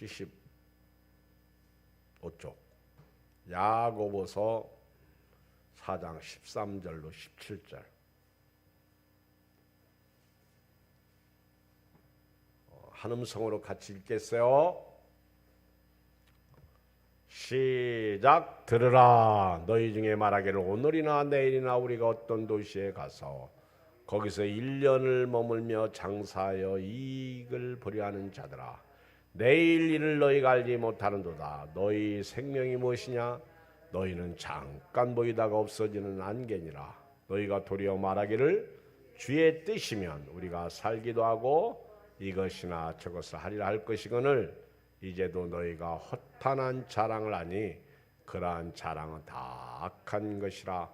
75쪽 야고보서 4장 13절로 17절 한음성으로 같이 읽겠어요. 시작. 들으라. 너희 중에 말하기를 오늘이나 내일이나 우리가 어떤 도시에 가서 거기서 1년을 머물며 장사하여 이익을 보려 하는 자들아, 내일 일을 너희가 알지 못하는도다. 너희 생명이 무엇이냐? 너희는 잠깐 보이다가 없어지는 안개니라. 너희가 도리어 말하기를 주의 뜻이면 우리가 살기도 하고 이것이나 저것을 하리라 할 것이거늘 이제도 너희가 허탄한 자랑을 하니 그러한 자랑은 다 악한 것이라.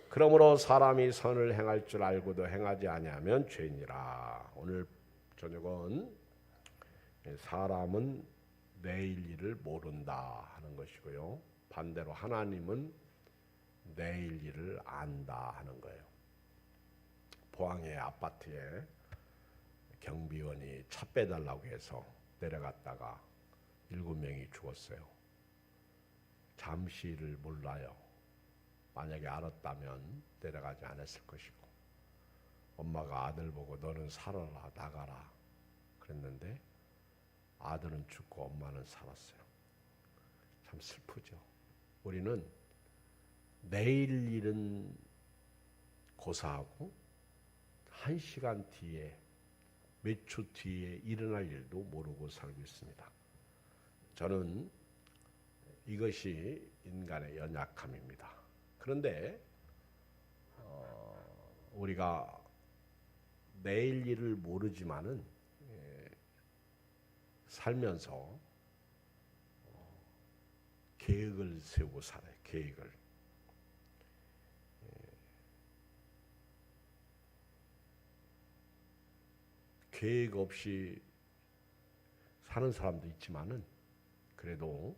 그러므로 사람이 선을 행할 줄 알고도 행하지 아니하면 죄니라. 오늘 저녁은 사람은 내일 일을 모른다 하는 것이고요. 반대로 하나님은 내일 일을 안다 하는 거예요. 포항의 아파트에 경비원이 차 빼달라고 해서 내려갔다가 7명이 죽었어요. 잠시를 몰라요. 만약에 알았다면 내려가지 않았을 것이고, 엄마가 아들 보고 너는 살아라 나가라 그랬는데 아들은 죽고 엄마는 살았어요. 참 슬프죠. 우리는 내일 일은 고사하고 1시간 뒤에 몇 초 뒤에 일어날 일도 모르고 살고 있습니다. 저는 이것이 인간의 연약함입니다. 그런데 우리가 내일 일을 모르지만은 살면서 계획을 세우고 살아요. 계획을. 계획 없이 사는 사람도 있지만은 그래도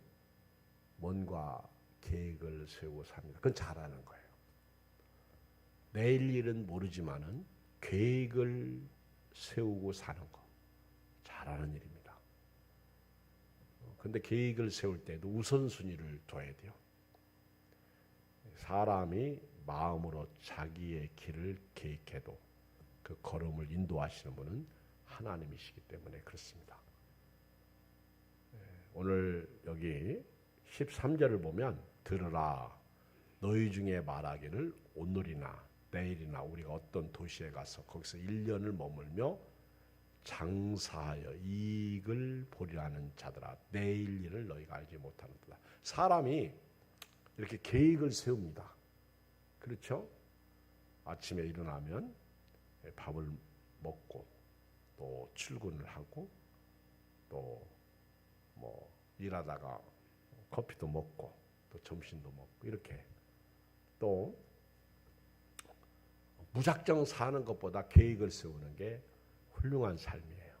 뭔가 계획을 세우고 삽니다. 그건 잘하는 거예요. 내일 일은 모르지만은 계획을 세우고 사는 거 잘하는 일입니다. 그런데 계획을 세울 때도 우선순위를 둬야 돼요. 사람이 마음으로 자기의 길을 계획해도 그 걸음을 인도하시는 분은 하나님이시기 때문에 그렇습니다. 오늘 여기 13절을 보면 들으라. 너희 중에 말하기를 오늘이나 내일이나 우리가 어떤 도시에 가서 거기서 1년을 머물며 장사하여 이익을 보려 하는 자들아, 내일 일을 너희가 알지 못하는도다. 사람이 이렇게 계획을 세웁니다. 그렇죠? 아침에 일어나면 밥을 먹고 또 출근을 하고 또 뭐 일하다가 커피도 먹고 또 점심도 먹고 이렇게 또 무작정 사는 것보다 계획을 세우는 게 훌륭한 삶이에요.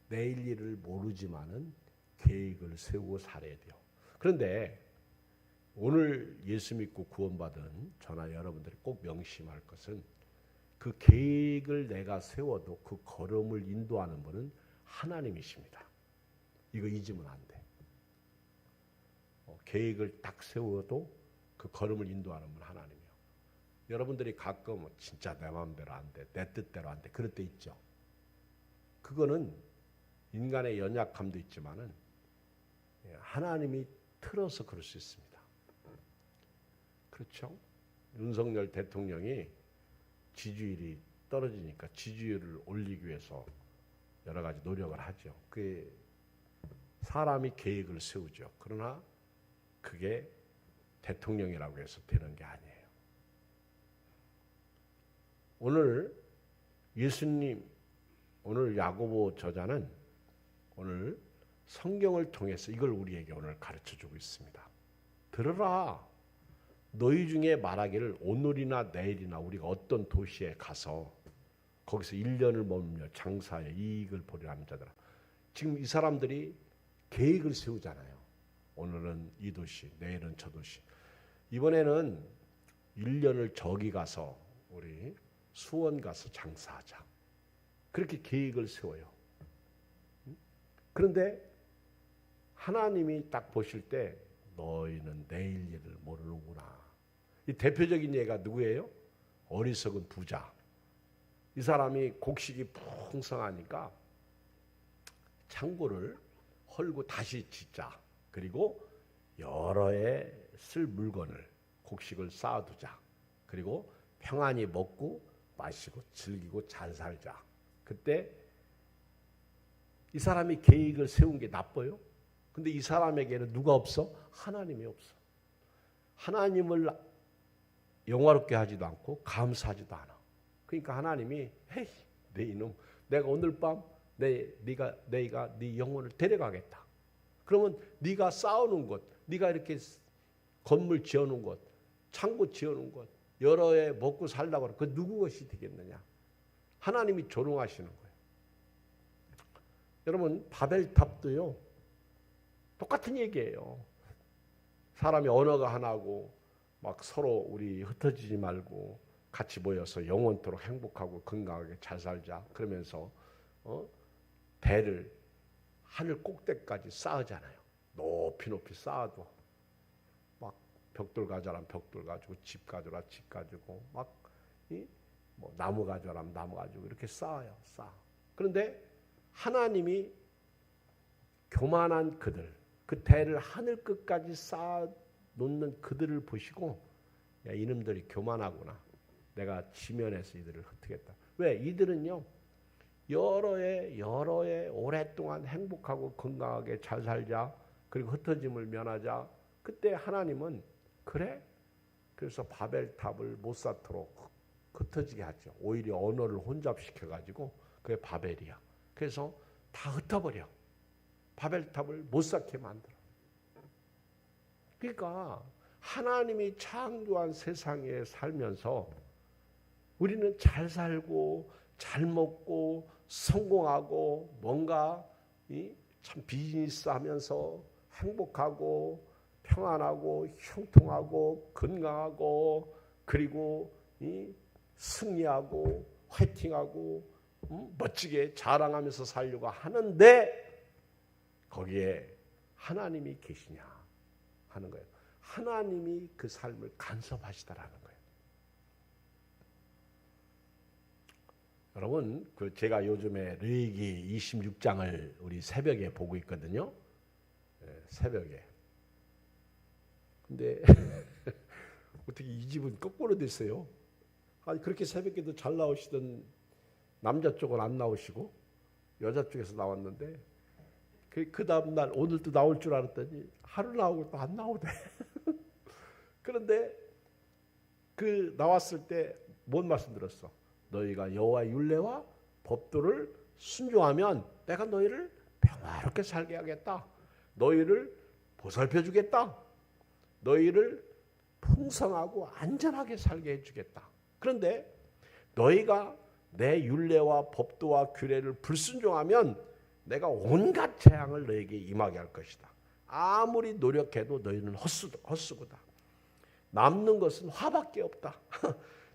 내일 일을 모르지만은 계획을 세우고 살아야 돼요. 그런데 오늘 예수 믿고 구원받은 저나 여러분들이 꼭 명심할 것은 그 계획을 내가 세워도 그 걸음을 인도하는 분은 하나님이십니다. 이거 잊으면 안 돼. 계획을 딱 세워도 그 걸음을 인도하는 분은 하나님이요. 여러분들이 가끔 진짜 내 마음대로 안 돼, 내 뜻대로 안 돼, 그럴 때 있죠. 그거는 인간의 연약함도 있지만은 하나님이 틀어서 그럴 수 있습니다. 그렇죠? 윤석열 대통령이 지지율이 떨어지니까 지지율을 올리기 위해서 여러 가지 노력을 하죠. 그게 사람이 계획을 세우죠. 그러나 그게 대통령이라고 해서 되는 게 아니에요. 오늘 예수님, 오늘 야고보 저자는 오늘 성경을 통해서 이걸 우리에게 오늘 가르쳐주고 있습니다. 들으라. 너희 중에 말하기를 오늘이나 내일이나 우리가 어떤 도시에 가서 거기서 1년을 머물며 장사하여 이익을 보려 하는 자들아. 지금 이 사람들이 계획을 세우잖아요. 오늘은 이 도시, 내일은 저 도시. 이번에는 1년을 저기 가서 우리 수원 가서 장사하자. 그렇게 계획을 세워요. 그런데 하나님이 딱 보실 때 너희는 내일 일을 모르는구나. 이 대표적인 예가 누구예요? 어리석은 부자. 이 사람이 곡식이 풍성하니까 창고를 헐고 다시 짓자. 그리고 여러 해 쓸 물건을 곡식을 쌓아두자. 그리고 평안히 먹고 마시고 즐기고 잘 살자. 그때 이 사람이 계획을 세운 게 나빠요? 근데 이 사람에게는 누가 없어? 하나님이 없어. 하나님을 영화롭게 하지도 않고 감사하지도 않아. 그러니까 하나님이 헤이 내 이놈 내가 오늘 밤 네가 네 영혼을 데려가겠다. 그러면 네가 쌓아놓은 것, 네가 이렇게 건물 지어놓은 것, 창고 지어놓은 것, 여러 해 먹고 살라고 하는 그 누구 것이 되겠느냐? 하나님이 조롱하시는 거예요. 여러분 바벨탑도요 똑같은 얘기예요. 사람이 언어가 하나고 막 서로 우리 흩어지지 말고 같이 모여서 영원토록 행복하고 건강하게 잘 살자. 그러면서 배를 하늘 꼭대까지 쌓으잖아요. 높이 쌓아도 막 벽돌 가져라면 벽돌 가지고 집 가져라 집 가지고 막 뭐 나무 가져라면 나무 가지고 이렇게 쌓아요. 쌓아. 그런데 하나님이 교만한 그들, 그 대를 하늘 끝까지 쌓아 놓는 그들을 보시고 야 이놈들이 교만하구나. 내가 지면에서 이들을 흩트겠다. 왜? 이들은요 여러 해 오랫동안 행복하고 건강하게 잘 살자. 그리고 흩어짐을 면하자. 그때 하나님은 그래? 그래서 바벨탑을 못 쌓도록 흩어지게 하죠. 오히려 언어를 혼잡시켜가지고 그게 바벨이야. 그래서 다 흩어버려. 바벨탑을 못 쌓게 만들어. 그러니까 하나님이 창조한 세상에 살면서 우리는 잘 살고 잘 먹고 성공하고 뭔가 참 비즈니스 하면서 행복하고 평안하고 형통하고 건강하고 그리고 승리하고 화이팅하고 멋지게 자랑하면서 살려고 하는데 거기에 하나님이 계시냐 하는 거예요. 하나님이 그 삶을 간섭하시다라는 거예요. 여러분, 제가 요즘에 르위기 26장을 우리 새벽에 보고 있거든요. 새벽에. 근데 어떻게 이 집은 거꾸로 됐어요? 아니 그렇게 새벽에도 잘 나오시던 남자 쪽은 안 나오시고 여자 쪽에서 나왔는데 그 다음 날 오늘도 나올 줄 알았더니 하루 나오고 또 안 나오대. 그런데 그 나왔을 때 뭔 말씀 들었어? 너희가 여호와의 율례와 법도를 순종하면 내가 너희를 평화롭게 살게 하겠다. 너희를 보살펴 주겠다. 너희를 풍성하고 안전하게 살게 해주겠다. 그런데 너희가 내 율례와 법도와 규례를 불순종하면 내가 온갖 재앙을 너에게 임하게 할 것이다. 아무리 노력해도 너희는 헛수고다. 남는 것은 화밖에 없다.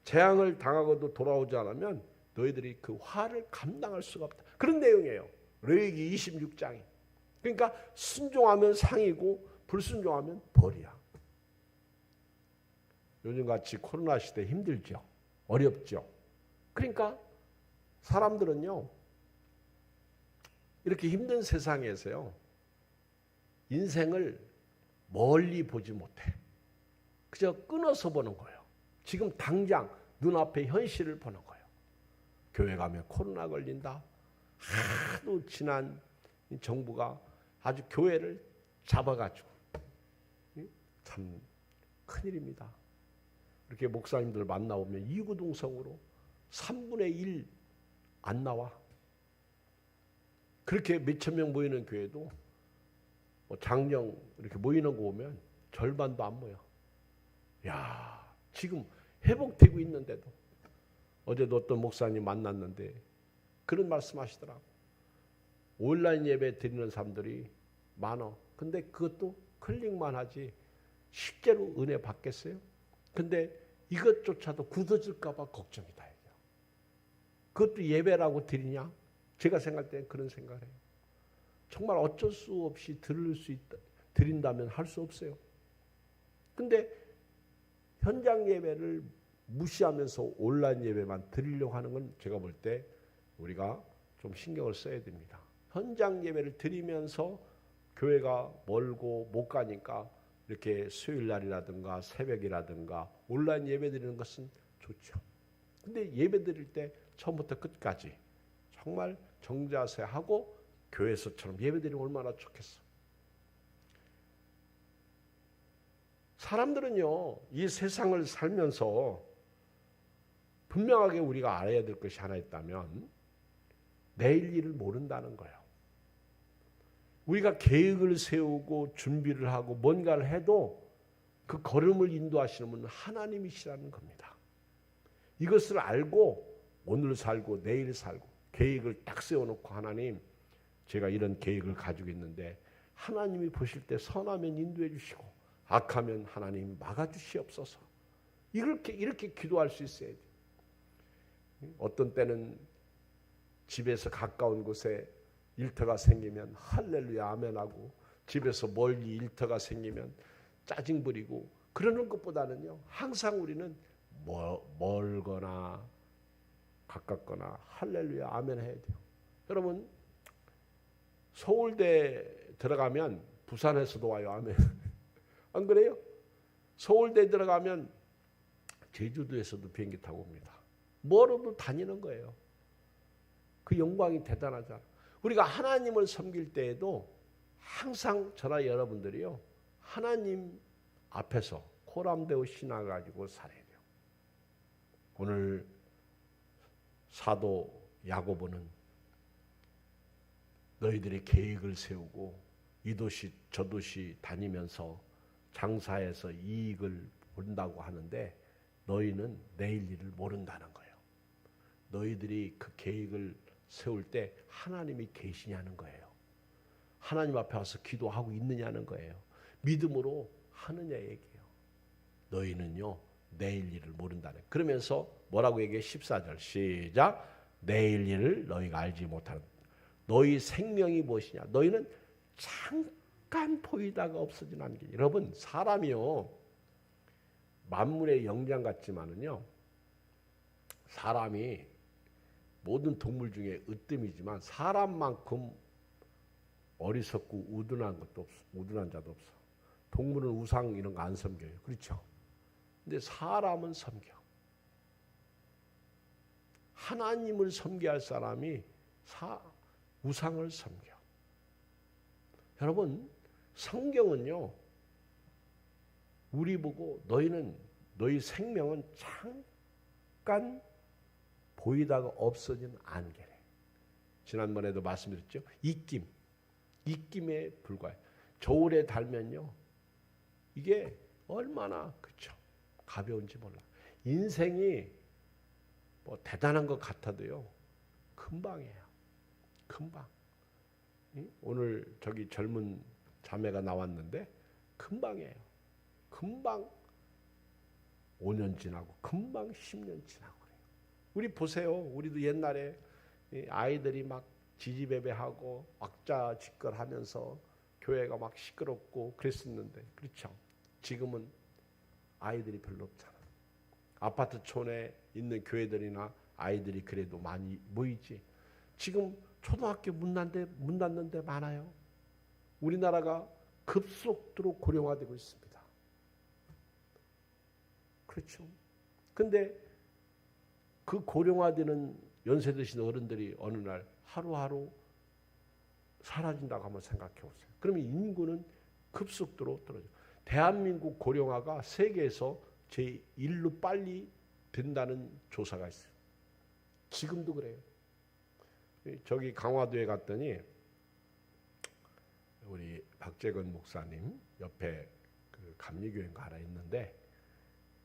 재앙을 당하고도 돌아오지 않으면 너희들이 그 화를 감당할 수가 없다. 그런 내용이에요. 르위기 26장이. 그러니까 순종하면 상이고 불순종하면 벌이야. 요즘같이 코로나 시대 힘들죠. 어렵죠. 그러니까 사람들은요. 이렇게 힘든 세상에서요. 인생을 멀리 보지 못해. 그저 끊어서 보는 거예요. 지금 당장 눈앞에 현실을 보는 거예요. 교회 가면 코로나 걸린다. 하도 지난 정부가 아주 교회를 잡아가지고 참 큰일입니다. 이렇게 목사님들 만나보면 이구동성으로 3분의 1 안 나와. 그렇게 몇천 명 모이는 교회도 장령 이렇게 모이는 거 보면 절반도 안 모여. 야, 지금 회복되고 있는데도 어제도 어떤 목사님 만났는데 그런 말씀하시더라고. 온라인 예배 드리는 사람들이 많아. 근데 그것도 클릭만 하지 실제로 은혜 받겠어요? 근데 이것조차도 굳어질까 봐 걱정이다. 그것도 예배라고 드리냐? 제가 생각할 때는 그런 생각을 해요. 정말 어쩔 수 없이 드린다면 할 수 없어요. 근데 현장 예배를 무시하면서 온라인 예배만 드리려고 하는 건 제가 볼 때 우리가 좀 신경을 써야 됩니다. 현장 예배를 드리면서 교회가 멀고 못 가니까 이렇게 수요일 날이라든가 새벽이라든가 온라인 예배 드리는 것은 좋죠. 근데 예배 드릴 때 처음부터 끝까지 정말 정자세하고 교회에서처럼 예배 드리면 얼마나 좋겠어. 사람들은요, 이 세상을 살면서 분명하게 우리가 알아야 될 것이 하나 있다면 내일 일을 모른다는 거예요. 우리가 계획을 세우고 준비를 하고 뭔가를 해도 그 걸음을 인도하시는 분은 하나님이시라는 겁니다. 이것을 알고 오늘 살고 내일 살고 계획을 딱 세워놓고 하나님, 제가 이런 계획을 가지고 있는데 하나님이 보실 때 선하면 인도해 주시고 악하면 하나님 막아주시옵소서. 이렇게 기도할 수 있어야 돼요. 어떤 때는 집에서 가까운 곳에 일터가 생기면 할렐루야 아멘하고 집에서 멀리 일터가 생기면 짜증 부리고 그러는 것보다는요, 항상 우리는 멀거나 가깝거나 할렐루야 아멘 해야 돼요. 여러분, 서울대 들어가면 부산에서도 와요 아멘. 안 그래요? 서울대 들어가면 제주도에서도 비행기 타고 옵니다. 멀어도 다니는 거예요. 그 영광이 대단하잖아. 우리가 하나님을 섬길 때에도 항상 저나 여러분들이요, 하나님 앞에서 코람되어 신앙을 가지고 살아야 돼요. 오늘 사도 야고보는 너희들이 계획을 세우고 이 도시 저 도시 다니면서 장사해서 이익을 본다고 하는데 너희는 내일 일을 모른다는 거예요. 너희들이 그 계획을 세울 때 하나님이 계시냐는 거예요. 하나님 앞에 와서 기도하고 있느냐는 거예요. 믿음으로 하느냐 얘기예요. 너희는요 내일 일을 모른다는. 그러면서 뭐라고 얘기해? 14절 시작. 내일 일을 너희가 알지 못하는. 너희 생명이 무엇이냐? 너희는 잠깐 보이다가 없어지는 게. 여러분, 사람이요 만물의 영장 같지만은요, 사람이 모든 동물 중에 으뜸이지만 사람만큼 어리석고 우둔한 것도 없어. 우둔한 자도 없어. 동물은 우상 이런 거 안 섬겨요. 그렇죠? 근데 사람은 섬겨. 하나님을 섬겨야 할 사람이 우상을 섬겨. 여러분, 성경은요, 우리 보고 너희 생명은 잠깐 보이다가 없어지는 안개래. 지난번에도 말씀드렸죠. 입김에 불과해. 저울에 달면요, 이게 얼마나 그쵸 가벼운지 몰라. 인생이 뭐 대단한 것 같아도요, 금방이에요. 금방. 오늘 저기 젊은 자매가 나왔는데 금방이에요. 금방 5년 지나고 금방 10년 지나고 그래요. 우리 보세요. 우리도 옛날에 아이들이 막 지지배배하고 왁자지껄하면서 교회가 막 시끄럽고 그랬었는데, 그렇죠? 지금은 아이들이 별로 없잖아. 아파트촌에 있는 교회들이나 아이들이 그래도 많이 모이지. 지금 초등학교 문 닫는 데 많아요. 우리나라가 급속도로 고령화되고 있습니다. 그렇죠. 근데 그 고령화되는 연세 드신 어른들이 어느 날 하루하루 사라진다고 한번 생각해 보세요. 그러면 인구는 급속도로 떨어져요. 대한민국 고령화가 세계에서 제1로 빨리 된다는 조사가 있어요. 지금도 그래요. 저기 강화도에 갔더니 우리 박재건 목사님 옆에 그 감리교회가 하나 있는데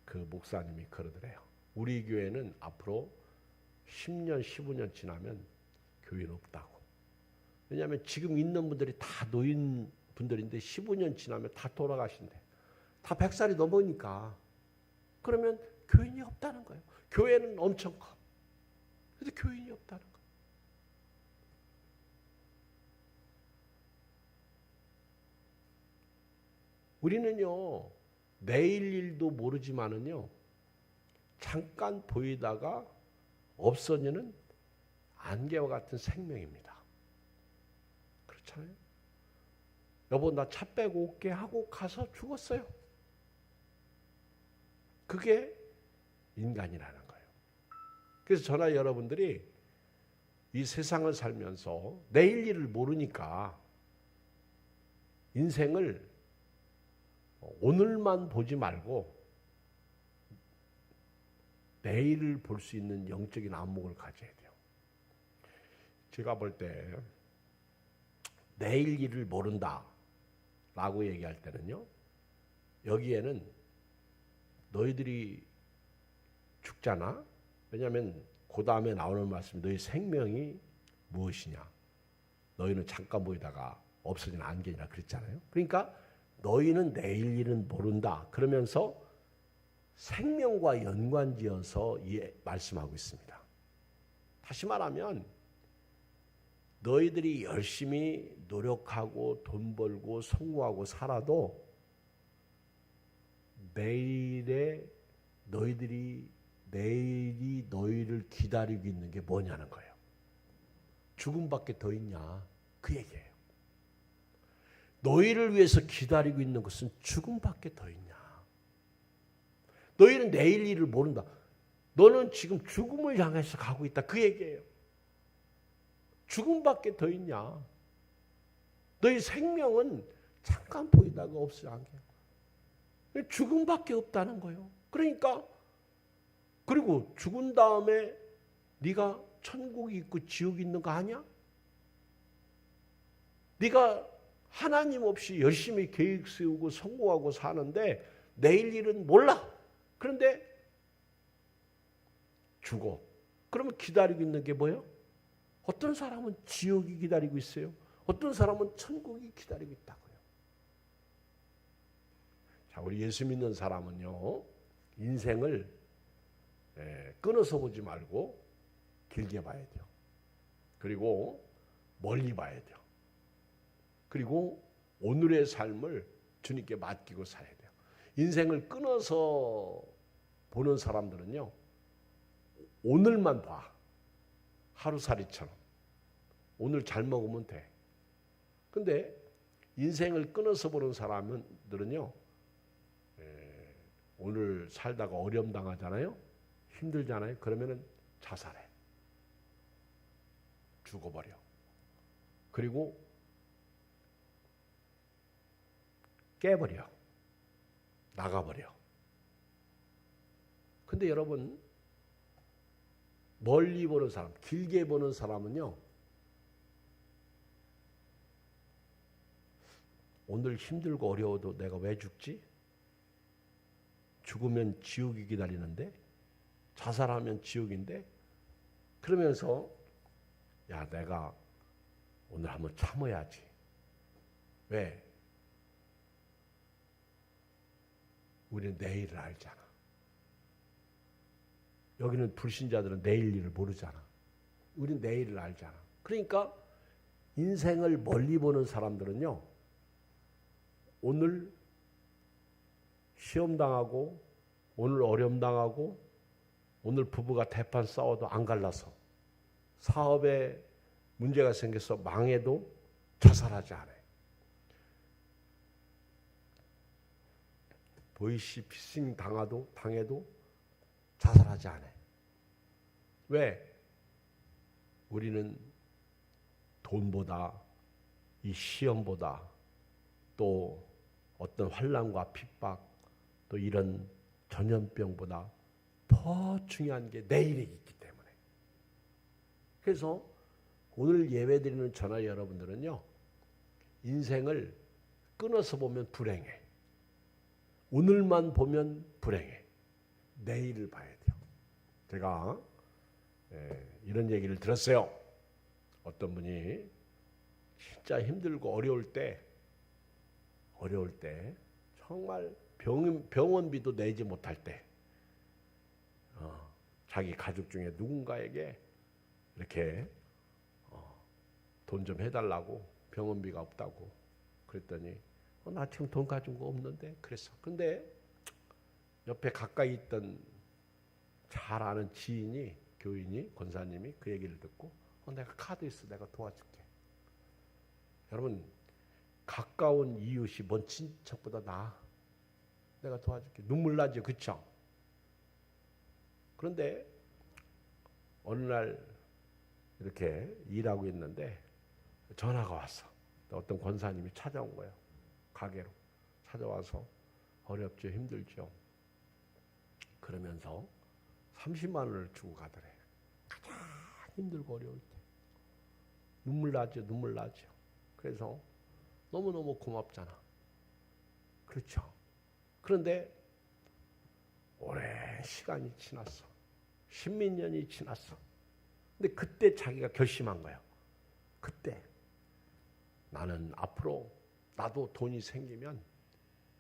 그 목사님이 그러더래요. 우리 교회는 앞으로 10년, 15년 지나면 교회는 없다고. 왜냐하면 지금 있는 분들이 다 노인 분들인데 15년 지나면 다 돌아가신대. 다 100살이 넘으니까. 그러면 교인이 없다는 거예요. 교회는 엄청 커. 그래서 교인이 없다는 거예요. 우리는요, 내일 일도 모르지만은요, 잠깐 보이다가 없어지는 안개와 같은 생명입니다. 그렇잖아요. 여보, 나 차 빼고 올게 하고 가서 죽었어요. 그게 인간이라는 거예요. 그래서 저나 여러분들이 이 세상을 살면서 내일 일을 모르니까 인생을 오늘만 보지 말고 내일을 볼 수 있는 영적인 안목을 가져야 돼요. 제가 볼 때 내일 일을 모른다 라고 얘기할 때는요, 여기에는 너희들이 죽잖아. 왜냐하면 그 다음에 나오는 말씀이 너희 생명이 무엇이냐. 너희는 잠깐 보이다가 없어진 안개니라 그랬잖아요. 그러니까 너희는 내일 일은 모른다. 그러면서 생명과 연관지어서 말씀하고 있습니다. 다시 말하면 너희들이 열심히 노력하고 돈 벌고 성공하고 살아도 내일이 너희를 기다리고 있는 게 뭐냐는 거예요. 죽음밖에 더 있냐 그 얘기예요. 너희를 위해서 기다리고 있는 것은 죽음밖에 더 있냐. 너희는 내일 일을 모른다. 너는 지금 죽음을 향해서 가고 있다 그 얘기예요. 죽음밖에 더 있냐. 너희 생명은 잠깐 보이다가 없어져 안 게. 죽음밖에 없다는 거예요. 그러니까 그리고 죽은 다음에 네가 천국이 있고 지옥이 있는 거 아니야? 네가 하나님 없이 열심히 계획 세우고 성공하고 사는데 내일 일은 몰라. 그런데 죽어. 그러면 기다리고 있는 게 뭐예요? 어떤 사람은 지옥이 기다리고 있어요. 어떤 사람은 천국이 기다리고 있다고요. 자, 우리 예수 믿는 사람은요, 인생을 끊어서 보지 말고 길게 봐야 돼요. 그리고 멀리 봐야 돼요. 그리고 오늘의 삶을 주님께 맡기고 살아야 돼요. 인생을 끊어서 보는 사람들은요, 오늘만 봐. 하루살이처럼. 오늘 잘 먹으면 돼. 근데 인생을 끊어서 보는 사람들은요, 오늘 살다가 어려움 당하잖아요. 힘들잖아요. 그러면은 자살해. 죽어버려. 그리고 깨버려. 나가버려. 근데 여러분, 멀리 보는 사람, 길게 보는 사람은요, 오늘 힘들고 어려워도 내가 왜 죽지? 죽으면 지옥이 기다리는데, 자살하면 지옥인데, 그러면서 야, 내가 오늘 한번 참아야지. 왜? 우리는 내일을 알잖아. 여기는 불신자들은 내일 일을 모르잖아. 우리는 내일을 알잖아. 그러니까 인생을 멀리 보는 사람들은요, 오늘 시험 당하고, 오늘 어려움 당하고, 오늘 부부가 대판 싸워도 안 갈라서, 사업에 문제가 생겨서 망해도 자살하지 않아요. 보이시피싱 당해도 자살하지 않아요. 왜? 우리는 돈보다, 이 시험보다, 또 어떤 환난과 핍박, 또 이런 전염병보다 더 중요한 게 내일이 있기 때문에. 그래서 오늘 예배드리는 저나 여러분들은요, 인생을 끊어서 보면 불행해. 오늘만 보면 불행해. 내일을 봐야 돼요. 제가 이런 얘기를 들었어요. 어떤 분이 진짜 힘들고 어려울 때 정말 병원비도 내지 못할 때 자기 가족 중에 누군가에게 이렇게 돈 좀 해달라고, 병원비가 없다고 그랬더니 나 지금 돈 가진 거 없는데 그랬어. 근데 옆에 가까이 있던 잘 아는 지인이, 교인이, 권사님이 그 얘기를 듣고 내가 카드 있어, 내가 도와줄게. 여러분, 가까운 이웃이 먼 친척보다 나아. 내가 도와줄게. 눈물 나죠, 그쵸? 그런데 어느 날 이렇게 일하고 있는데 전화가 왔어. 어떤 권사님이 찾아온 거예요. 가게로 찾아와서 어렵죠, 힘들죠. 그러면서 30만 원을 주고 가더래. 가장 힘들고 어려울 때. 눈물 나죠, 눈물 나죠. 그래서 너무너무 고맙잖아. 그렇죠. 그런데 오랜 시간이 지났어. 십몇 년이 지났어. 근데 그때 자기가 결심한 거야. 그때 나는 앞으로 나도 돈이 생기면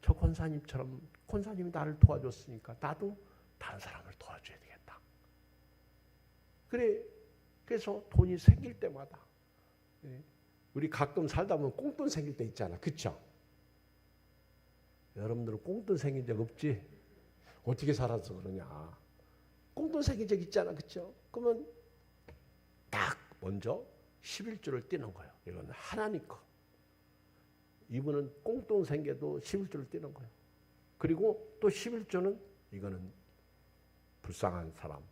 저 권사님처럼, 권사님이 나를 도와줬으니까 나도 다른 사람을 도와줘야 되겠다. 그래서 돈이 생길 때마다, 우리 가끔 살다 보면 꽁돈 생길 때 있잖아. 그쵸? 여러분들은 꽁돈 생긴 적 없지? 어떻게 살아서 그러냐. 꽁돈 생긴 적 있잖아. 그쵸? 그러면 딱 먼저 11조를 띄는 거예요. 이건 하나님 거. 이분은 꽁돈 생겨도 11조를 띄는 거예요. 그리고 또 11조는 이거는 불쌍한 사람,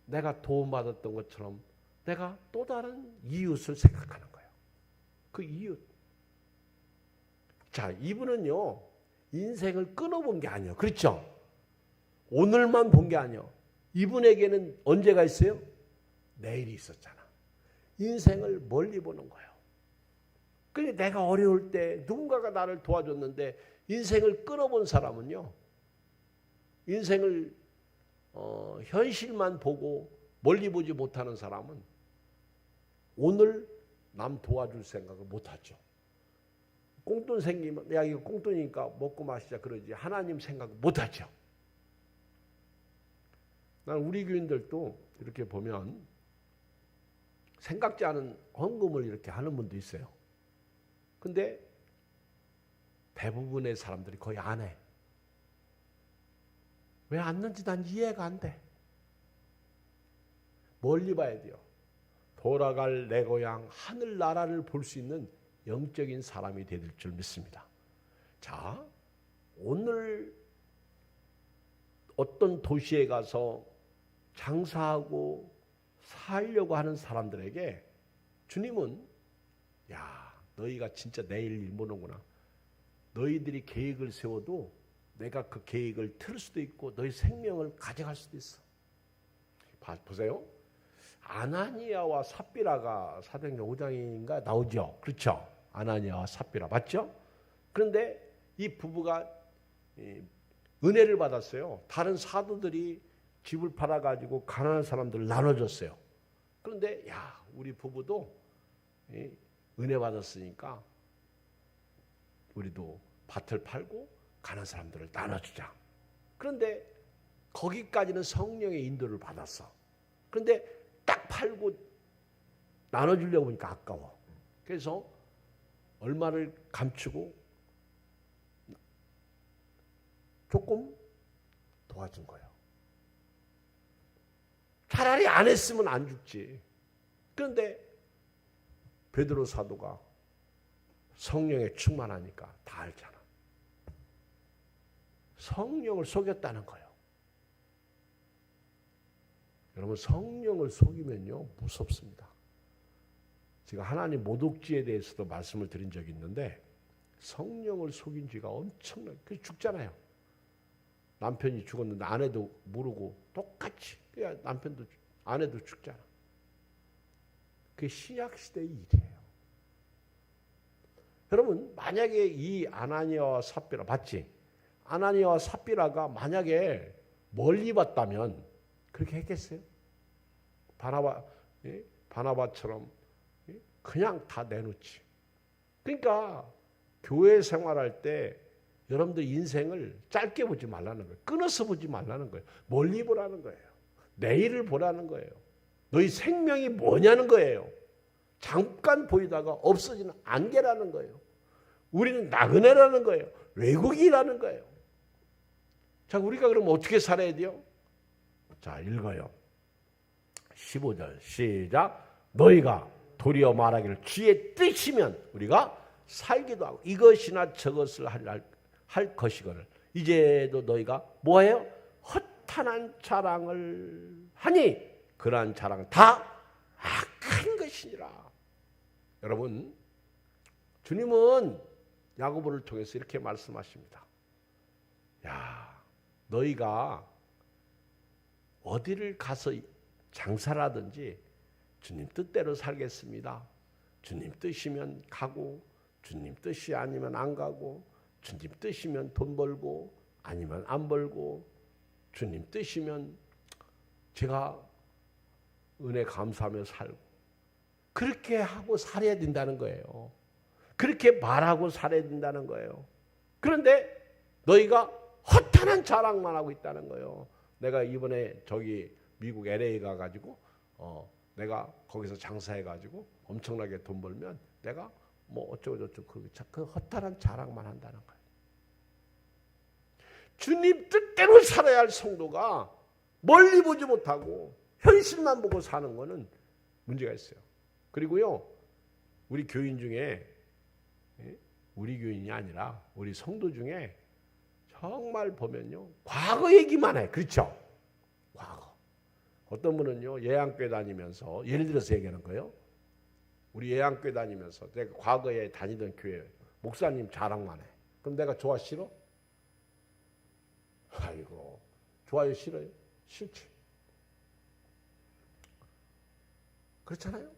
내가 도움받았던 것처럼 내가 또 다른 이웃을 생각하는 거예요. 그 이웃. 자, 이분은요, 인생을 끊어본 게 아니에요. 그렇죠? 오늘만 본 게 아니에요. 이분에게는 언제가 있어요? 내일이 있었잖아. 인생을 멀리 보는 거예요. 그런데 내가 어려울 때 누군가가 나를 도와줬는데 인생을 끊어본 사람은요, 인생을 현실만 보고 멀리 보지 못하는 사람은 오늘 남 도와줄 생각을 못하죠. 꽁돈 생기면 야 이거 꽁돈이니까 먹고 마시자 그러지 하나님 생각 못하죠. 난 우리 교인들도 이렇게 보면 생각지 않은 헌금을 이렇게 하는 분도 있어요. 근데 대부분의 사람들이 거의 안 해. 왜 안 하는지 난 이해가 안 돼. 멀리 봐야 돼요. 돌아갈 내 고향 하늘나라를 볼 수 있는 영적인 사람이 될 줄 믿습니다. 자, 오늘 어떤 도시에 가서 장사하고 살려고 하는 사람들에게 주님은 야, 너희가 진짜 내일 일 보는구나. 너희들이 계획을 세워도 내가 그 계획을 틀 수도 있고 너희 생명을 가져갈 수도 있어. 보세요. 아나니아와 삽비라가 사도행전 5장인가 나오죠. 그렇죠? 아나니아와 삽비라 맞죠? 그런데 이 부부가 은혜를 받았어요. 다른 사도들이 집을 팔아가지고 가난한 사람들을 나눠줬어요. 그런데 야, 우리 부부도 은혜 받았으니까 우리도 밭을 팔고 가난한 사람들을 나눠주자. 그런데 거기까지는 성령의 인도를 받았어. 그런데 딱 팔고 나눠주려고 보니까 아까워. 그래서 얼마를 감추고 조금 도와준 거예요. 차라리 안 했으면 안 죽지. 그런데 베드로 사도가 성령에 충만하니까 다 알잖아. 성령을 속였다는 거예요. 여러분, 성령을 속이면요 무섭습니다. 제가 하나님 모독죄에 대해서도 말씀을 드린 적이 있는데 성령을 속인 죄가 엄청나게 그래서 죽잖아요. 남편이 죽었는데 아내도 모르고 똑같이 그냥 남편도 아내도 죽잖아. 그게 신약시대의 일이에요. 여러분, 만약에 이 아나니아와 삽비라 맞지? 아나니아와 삽비라가 만약에 멀리 봤다면 그렇게 했겠어요? 바나바처럼 그냥 다 내놓지. 그러니까 교회 생활할 때 여러분들 인생을 짧게 보지 말라는 거예요. 끊어서 보지 말라는 거예요. 멀리 보라는 거예요. 내일을 보라는 거예요. 너희 생명이 뭐냐는 거예요. 잠깐 보이다가 없어지는 안개라는 거예요. 우리는 나그네라는 거예요. 외국인이라는 거예요. 자, 우리가 그럼 어떻게 살아야 돼요? 자, 읽어요. 15절 시작. 너희가 도리어 말하기를 주의 뜻이면 우리가 살기도 하고 이것이나 저것을 할 것이거늘 이제도 너희가 뭐해요? 허탄한 자랑을 하니 그러한 자랑은 다 악한 것이니라. 여러분, 주님은 야고보를 통해서 이렇게 말씀하십니다. 야, 너희가 어디를 가서 장사를 하든지 주님 뜻대로 살겠습니다. 주님 뜻이면 가고 주님 뜻이 아니면 안 가고 주님 뜻이면 돈 벌고 아니면 안 벌고 주님 뜻이면 제가 은혜 감사하며 살고 그렇게 하고 살아야 된다는 거예요. 그렇게 말하고 살아야 된다는 거예요. 그런데 너희가 허탄한 자랑만 하고 있다는 거예요. 내가 이번에 저기 미국 LA 가가지고 내가 거기서 장사해가지고 엄청나게 돈 벌면 내가 뭐 어쩌고저쩌고 그 허탈한 자랑만 한다는 거예요. 주님 뜻대로 살아야 할 성도가 멀리 보지 못하고 현실만 보고 사는 거는 문제가 있어요. 그리고요, 우리 교인 중에 우리 교인이 아니라 우리 성도 중에 정말 보면요, 과거 얘기만 해. 그렇죠? 과거. 어떤 분은요, 예양교회 다니면서 예를 들어서 얘기하는 거예요. 우리 예양교회 다니면서 내가 과거에 다니던 교회 목사님 자랑만 해. 그럼 내가 좋아 싫어? 아이고, 좋아요 싫어요? 싫지. 그렇잖아요.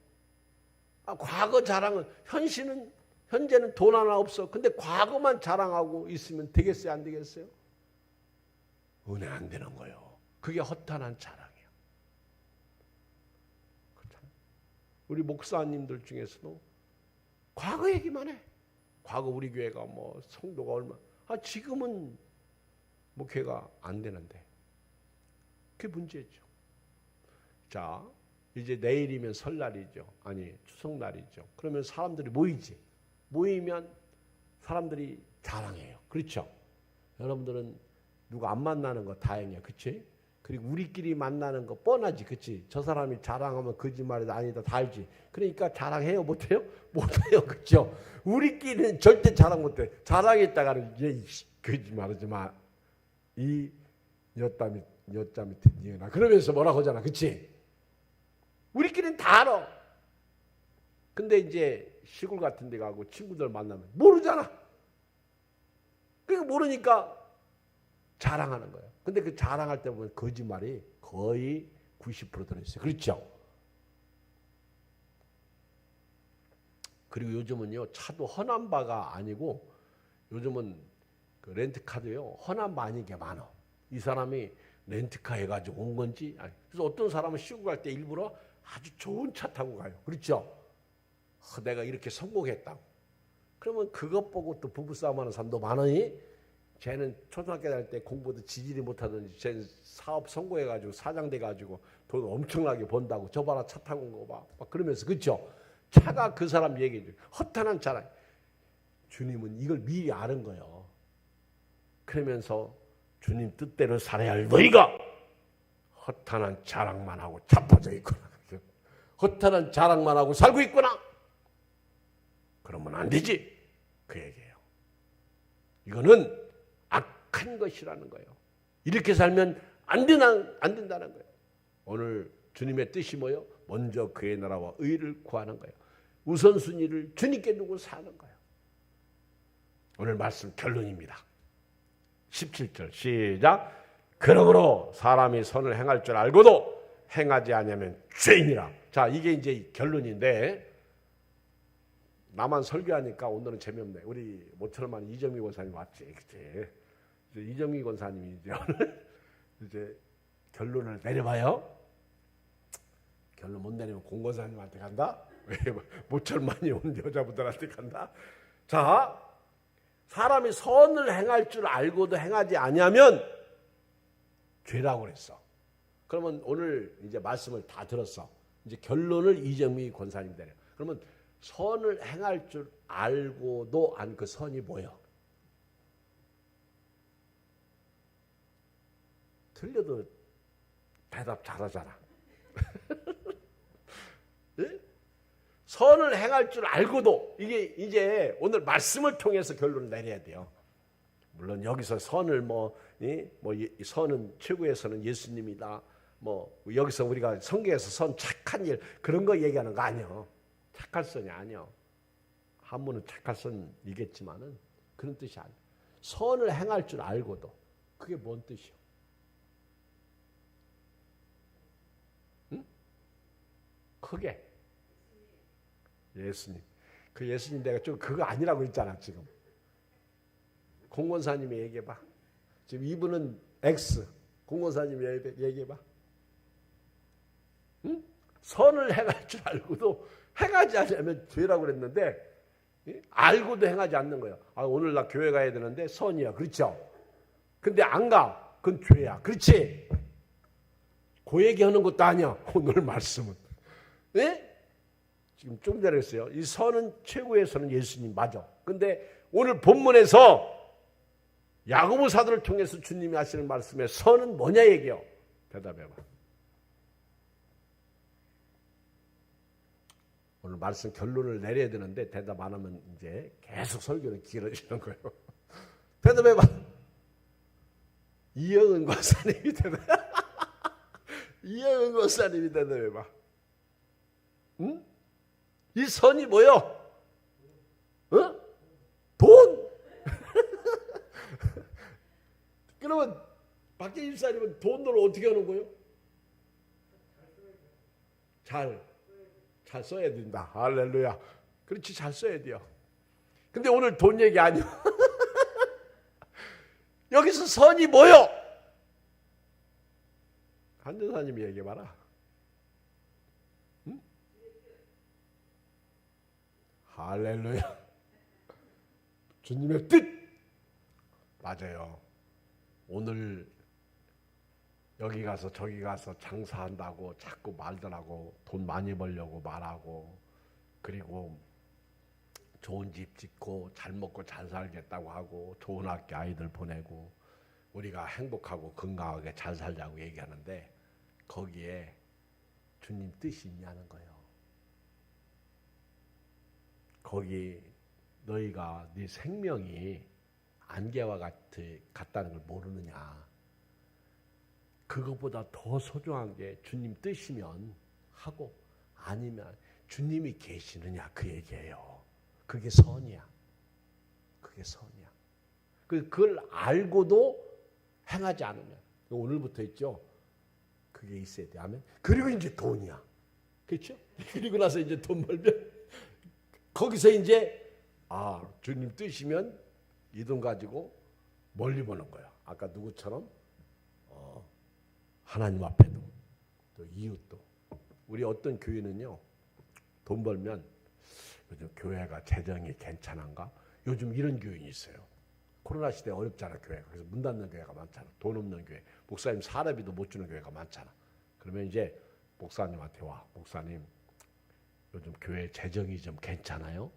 과거 자랑은 현재는 돈 하나 없어. 근데 과거만 자랑하고 있으면 되겠어요? 안 되겠어요? 은혜 안 되는 거예요. 그게 허탄한 자랑이에요. 그렇잖아요. 우리 목사님들 중에서도 과거 얘기만 해. 과거 우리 교회가 뭐 성도가 얼마. 지금은 뭐 교회가 안 되는데. 그게 문제죠. 자, 이제 내일이면 설날이죠. 아니, 추석날이죠. 그러면 사람들이 모이지. 모이면 사람들이 자랑해요. 그렇죠? 여러분들은 누가 안 만나는 거 다행이야. 그치? 그리고 우리끼리 만나는 거 뻔하지. 그치? 저 사람이 자랑하면 거짓말이다 아니다 다 알지. 그러니까 자랑해요? 못해요? 못해요. 그렇죠? 우리끼리는 절대 자랑 못해. 자랑했다가는 거짓말하지 마. 이 여자 밑에 니나 그러면서 뭐라고 하잖아. 그치? 우리끼리는 다 알아. 근데 이제 시골 같은 데 가고 친구들 만나면 모르잖아. 그러니까 모르니까 자랑하는 거예요. 근데 그 자랑할 때 보면 거짓말이 거의 90% 들어있어요. 그렇죠? 그리고 요즘은요, 차도 허난 바가 아니고 요즘은 그 렌트카도요, 허난 바 아닌 게 많아. 이 사람이 렌트카 해가지고 온 건지. 그래서 어떤 사람은 시골 갈 때 일부러 아주 좋은 차 타고 가요. 그렇죠? 내가 이렇게 성공했다고. 그러면 그것 보고 또 부부싸움하는 사람도 많으니 쟤는 초등학교 다닐 때 공부도 지질이 못하든지 쟤는 사업 성공해가지고 사장 돼가지고 돈 엄청나게 번다고 저 봐라 차 타고 온 거 봐. 막 그러면서 그렇죠? 차가 그 사람 얘기죠. 허탄한 자랑. 주님은 이걸 미리 아는 거예요. 그러면서 주님 뜻대로 살아야 할 너희가 허탄한 자랑만 하고 자빠져 있구나. 허탄한 자랑만 하고 살고 있구나. 그러면 안 되지. 그 얘기예요. 이거는 악한 것이라는 거예요. 이렇게 살면 안 된다는 거예요. 오늘 주님의 뜻이 뭐예요? 먼저 그의 나라와 의를 구하는 거예요. 우선순위를 주님께 두고 사는 거예요. 오늘 말씀 결론입니다. 17절 시작. 그러므로 사람이 선을 행할 줄 알고도 행하지 않으면 죄인이라. 자, 이게 이제 결론인데 나만 설교하니까 오늘은 재미없네. 우리 모처럼 이정미 권사님 왔지. 그치? 이정미 권사님이 이제 오늘 이제 결론을 내려봐요. 결론 못 내리면 공 권사님한테 간다. 모처럼만이 온 여자분들한테 간다. 자, 사람이 선을 행할 줄 알고도 행하지 아니하면 죄라고 그랬어. 그러면 오늘 이제 말씀을 다 들었어. 이제 결론을 이정미 권사님 내려. 그러면 선을 행할 줄 알고도 안 그 선이 뭐요? 틀려도 대답 잘하잖아. 네? 선을 행할 줄 알고도 이게 이제 오늘 말씀을 통해서 결론을 내려야 돼요. 물론 여기서 선을 이 선은 최고의 선은 예수님이다. 여기서 우리가 성경에서 선 착한 일 그런 거 얘기하는 거 아니요. 착할 선이 아니요. 한문은 착할 선이겠지만은 그런 뜻이 아니에요. 선을 행할 줄 알고도 그게 뭔 뜻이요? 응? 크게 예수님. 그 예수님 내가 좀 그거 아니라고 했잖아 지금. 공권사님이 얘기해봐. 지금 이분은 X. 공권사님이 얘기해봐. 응? 선을 행할 줄 알고도 행하지 않으면 죄라고 그랬는데 알고도 행하지 않는 거예요. 오늘 나 교회 가야 되는데 선이야. 그렇죠? 근데 안 가. 그건 죄야. 그렇지? 그 얘기하는 것도 아니야. 오늘 말씀은. 네? 지금 좀 전에 했어요. 이 선은 최고의 선은 예수님 맞아. 근데 오늘 본문에서 야고보 사도를 통해서 주님이 하시는 말씀에 선은 뭐냐 얘기요. 대답해봐. 오늘 말씀 결론을 내려야 되는데 대답 안 하면 이제 계속 설교는 길어지는 거예요. 대답해봐. 이영은 권사님이 대답해. 이영은 권사님이 대답해봐. 응? 이 선이 뭐요? 어? 돈? 그러면 박재임 집사님은 돈을 어떻게 하는 거예요? 잘 써야 된다. 할렐루야. 그렇지, 잘 써야 돼요. 근데 오늘 돈 얘기 아니요. 여기서 선이 뭐요? 한전사님이 얘기해봐라. 응? 할렐루야. 주님의 뜻. 맞아요. 오늘 여기 가서 저기 가서 장사한다고 자꾸 말들하고 돈 많이 벌려고 말하고 그리고 좋은 집 짓고 잘 먹고 잘 살겠다고 하고 좋은 학교 아이들 보내고 우리가 행복하고 건강하게 잘 살자고 얘기하는데 거기에 주님 뜻이 있냐는 거예요. 거기 너희가 네 생명이 안개와 같다는 걸 모르느냐. 그것보다 더 소중한 게 주님 뜻이면 하고 아니면 주님이 계시느냐 그 얘기예요. 그게 선이야. 그게 선이야. 그걸 알고도 행하지 않으면 오늘부터 있죠. 그게 있어야 돼. 아멘. 그리고 이제 돈이야. 그렇죠? 그리고 나서 이제 돈 벌면 거기서 이제 주님 뜻이면 이 돈 가지고 멀리 보는 거야. 아까 누구처럼 하나님 앞에도 또 이웃도 우리 어떤 교회는요 돈 벌면 요즘 교회가 재정이 괜찮은가? 요즘 이런 교인이 있어요. 코로나 시대 어렵잖아 교회가. 그래서 문 닫는 교회가 많잖아. 돈 없는 교회. 목사님 사례비도 못 주는 교회가 많잖아. 그러면 이제 목사님한테 와. 목사님 요즘 교회 재정이 좀 괜찮아요?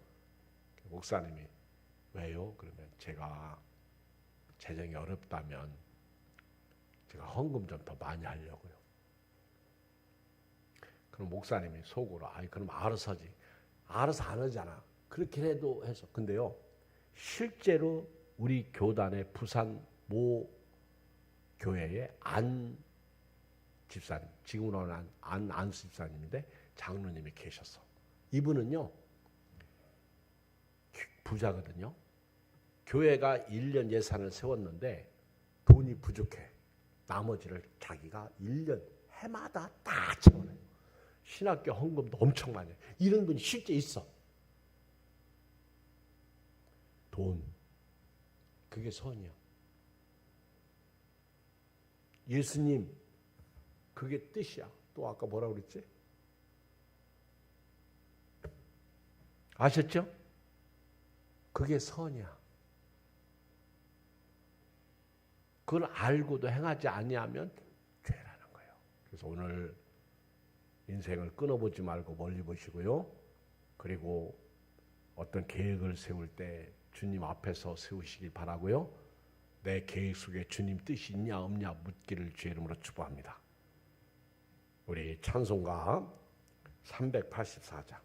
목사님이 왜요? 그러면 제가 재정이 어렵다면 제가 헌금 좀 더 많이 하려고요. 그럼 목사님이 속으로 그럼 알아서 하지. 알아서 안 하잖아. 그렇게 해도 해서. 근데요. 실제로 우리 교단의 부산 모 교회의 안 집사님, 지금으로는 안 집사님인데 장로님이 계셨어. 이분은요. 부자거든요. 교회가 1년 예산을 세웠는데 돈이 부족해. 나머지를 자기가 1년 해마다 다 채워내요. 신학교 헌금도 엄청 많이 해요. 이런 분이 실제 있어. 돈. 그게 선이야. 예수님. 그게 뜻이야. 또 아까 뭐라고 그랬지? 아셨죠? 그게 선이야. 그걸 알고도 행하지 아니하면 죄라는 거예요. 그래서 오늘 인생을 끊어보지 말고 멀리 보시고요. 그리고 어떤 계획을 세울 때 주님 앞에서 세우시길 바라고요. 내 계획 속에 주님 뜻이 있냐 없냐 묻기를 주의 이름으로 축복합니다. 우리 찬송가 384장